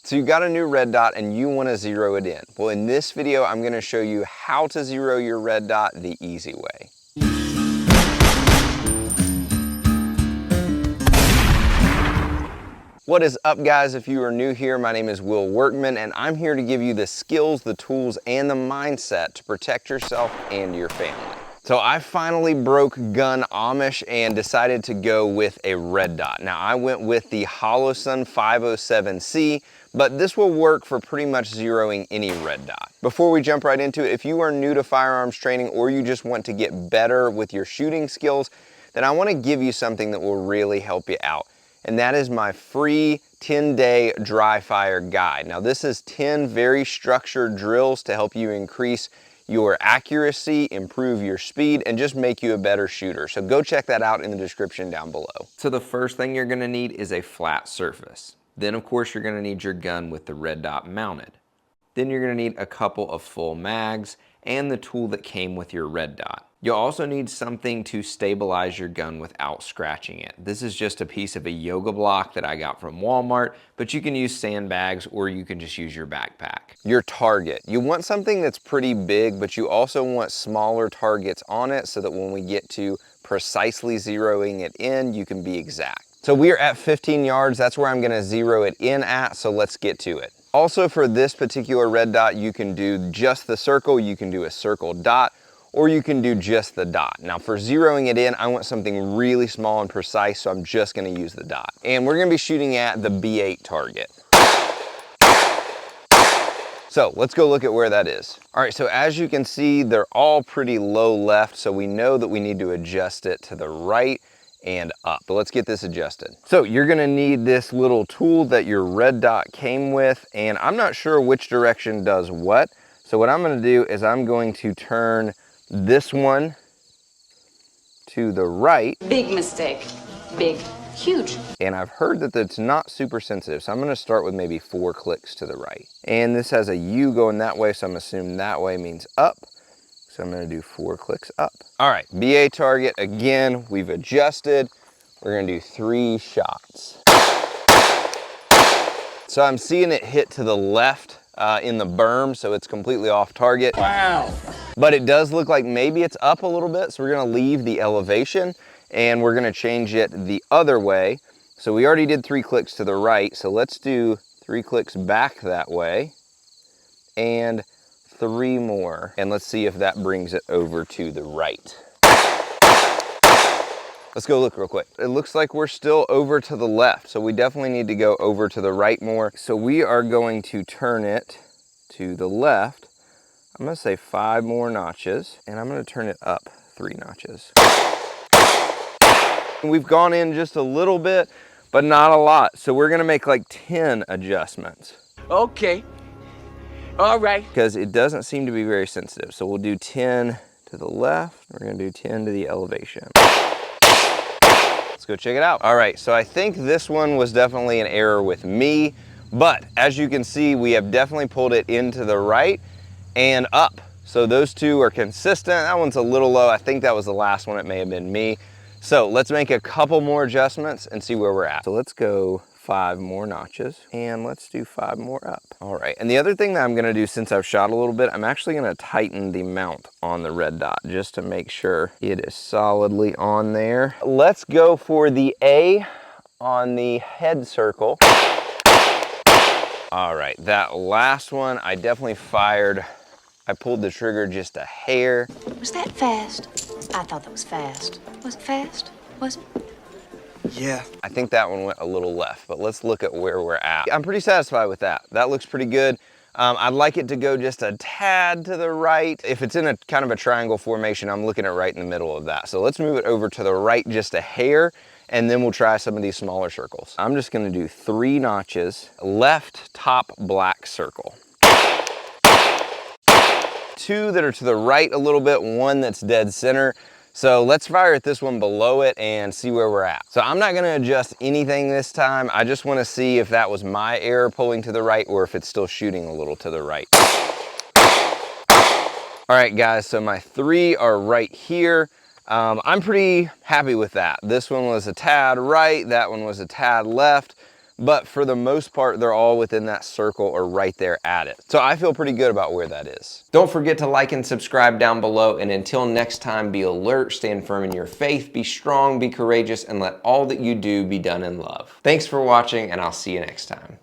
So you got a new red dot and you want to zero it in. Well, in this video, I'm going to show you how to zero your red dot the easy way. What is up, guys? If you are new here, my name is Will Workman, and I'm here to give you the skills, the tools, and the mindset to protect yourself and your family. So I finally broke gun Amish and decided to go with a red dot. Now I went with the Holosun 507C, but this will work for pretty much zeroing any red dot. Before we jump right into it, if you are new to firearms training or you just want to get better with your shooting skills, then I want to give you something that will really help you out. And that is my free 10-day dry fire guide. Now this is 10 very structured drills to help you increase your accuracy, improve your speed, and just make you a better shooter. So go check that out in the description down below. So the first thing you're gonna need is a flat surface. Then of course you're gonna need your gun with the red dot mounted. Then you're gonna need a couple of full mags and the tool that came with your red dot. You'll also need something to stabilize your gun without scratching it. This is just a piece of a yoga block that I got from Walmart, but you can use sandbags or you can just use your backpack. Your target. You want something that's pretty big, but you also want smaller targets on it so that when we get to precisely zeroing it in, you can be exact. So we are at 15 yards. That's where I'm gonna zero it in at, so let's get to it. Also for this particular red dot, you can do just the circle, you can do a circle dot, or you can do just the dot. Now for zeroing it in, I want something really small and precise, so I'm just gonna use the dot. And we're gonna be shooting at the B8 target. So let's go look at where that is. All right, so as you can see, they're all pretty low left, so we know that we need to adjust it to the right and up. But let's get this adjusted. So you're gonna need this little tool that your red dot came with, and I'm not sure which direction does what. So what I'm gonna do is I'm going to turn this one to the right. Big mistake. Big. Huge. And I've heard that it's not super sensitive, so I'm gonna start with maybe 4 clicks to the right. And this has a U going that way, so I'm assuming that way means up. So I'm gonna do 4 clicks up. All right, BA target, again, we've adjusted. We're gonna do 3 shots. So I'm seeing it hit to the left in the berm, so it's completely off target. Wow. But it does look like maybe it's up a little bit, so we're gonna leave the elevation and we're gonna change it the other way. So we already did 3 clicks to the right, so let's do 3 clicks back that way and 3 more. And let's see if that brings it over to the right. Let's go look real quick. It looks like we're still over to the left, so we definitely need to go over to the right more. So we are going to turn it to the left. I'm gonna say 5 more notches, and I'm gonna turn it up 3 notches. We've gone in just a little bit, but not a lot. So we're gonna make like 10 adjustments. Okay, all right. Because it doesn't seem to be very sensitive. So we'll do 10 to the left. We're gonna do 10 to the elevation. Let's go check it out. All right, so I think this one was definitely an error with me, but as you can see, we have definitely pulled it into the right and up. So those two are consistent. That one's a little low. I think that was the last one. It may have been me. So let's make a couple more adjustments and see where we're at. So let's go 5 more notches and let's do 5 more up. All right, and the other thing that I'm gonna do since I've shot a little bit, I'm actually gonna tighten the mount on the red dot just to make sure it is solidly on there. Let's go for the A on the head circle. All right, that last one, I definitely fired. I pulled the trigger just a hair. Was that fast? I thought that was fast. Was it fast? Was it? Yeah. I think that one went a little left, but let's look at where we're at. I'm pretty satisfied with that. That looks pretty good. I'd like it to go just a tad to the right. If it's in a kind of a triangle formation, I'm looking at right in the middle of that. So let's move it over to the right just a hair, and then we'll try some of these smaller circles. I'm just gonna do 3 notches, left top black circle. 2 that are to the right a little bit, 1 that's dead center. So let's fire at this one below it and see where we're at. So I'm not gonna adjust anything this time. I just wanna see if that was my error pulling to the right or if it's still shooting a little to the right. All right, guys, so my 3 are right here. I'm pretty happy with that. This one was a tad right, that one was a tad left, but for the most part, they're all within that circle or right there at it. So I feel pretty good about where that is. Don't forget to like and subscribe down below, and until next time, be alert, stand firm in your faith, be strong, be courageous, and let all that you do be done in love. Thanks for watching, and I'll see you next time.